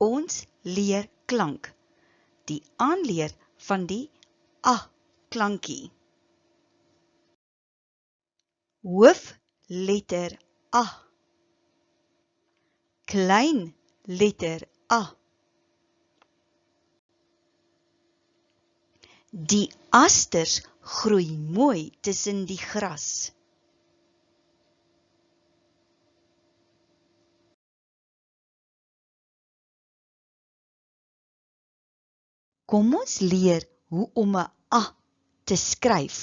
Ons leer klank, die aanleer van die A klankie. Hoofletter A. Klein letter A. Die asters groei mooi tussen die gras. Kom ons leer hoe om 'n A te skryf.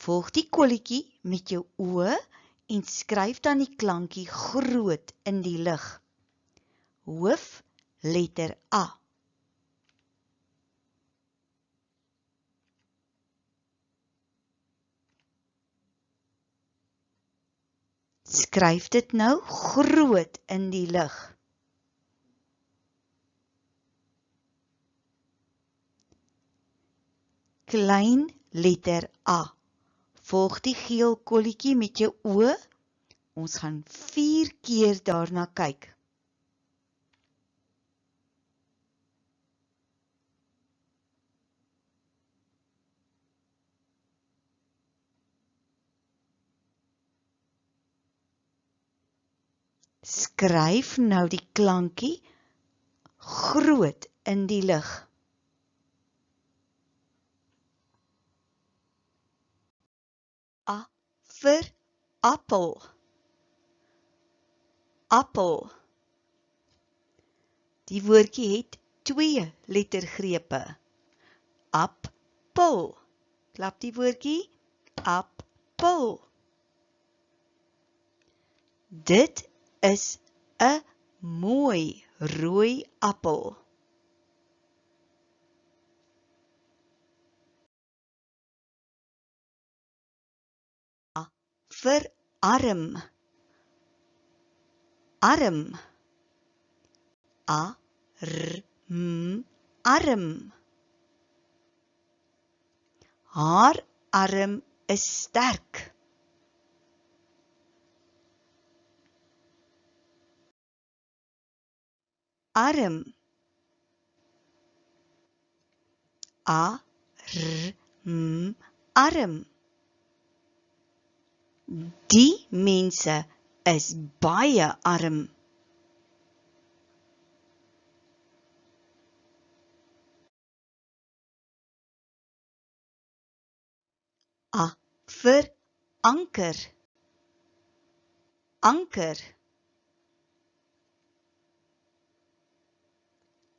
Volg die kolletjie met jou oë en skryf dan die klankie groot in die lug. Hoofletter A. Skryf dit nou groot in die lug. Klein letter A. Volg die geel kolletjie met jou oë. Ons gaan 4 keer daarna kyk. Skryf nou die klankie groot in die lug. A vir appel. Appel. Die woordjie het 2 lettergrepe. Appel. Klap die woordjie. Appel. Dit is 'n mooi rooi appel. A vir arm. Arm. Arm. Haar arm is sterk. Arm. Arm. Die mense is baie arm. A vir anker. Anker.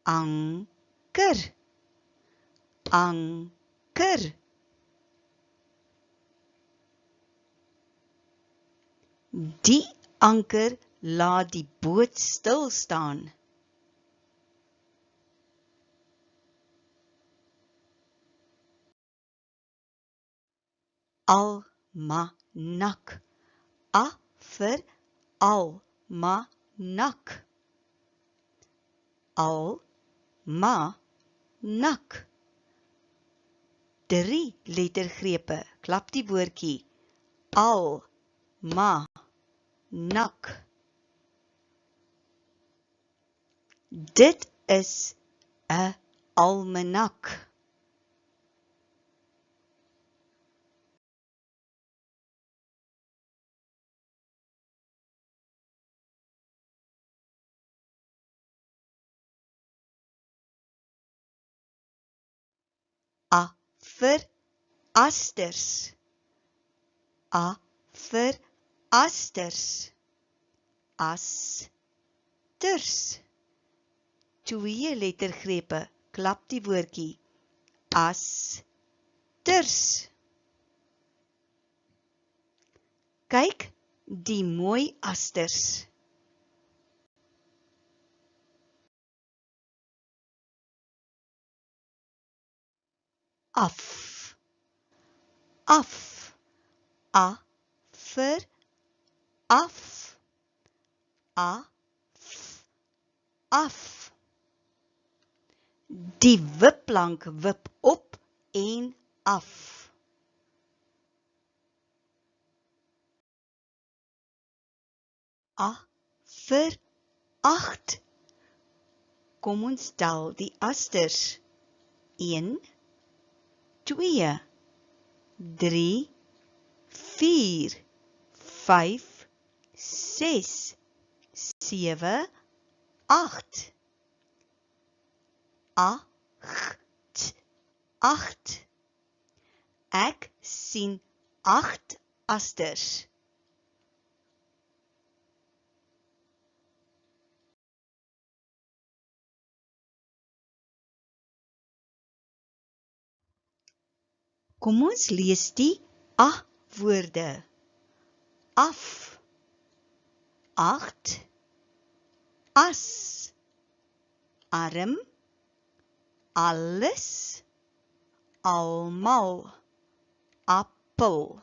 Anker. Anker. Die anker laat die boot stil staan. Almanak. A vir almanak. Almanak. 3 lettergrepe. Klap die woordjie. Almanak. Dit is 'n almanak. A vir asters. A vir asters. Asters. 2 lettergrepe. Klap die woordjie. Asters. Kyk die mooi asters. Af. Af. A vir af. Af. Die wipplank wip op en af. A vir 8. Kom ons tel die asters. 1, 2, 3, 4, 5, 6, 7, 8. 8. Ek sien 8 asters. Kom ons lees die woorde. Af, 8, as, arm, alles, almal, appel.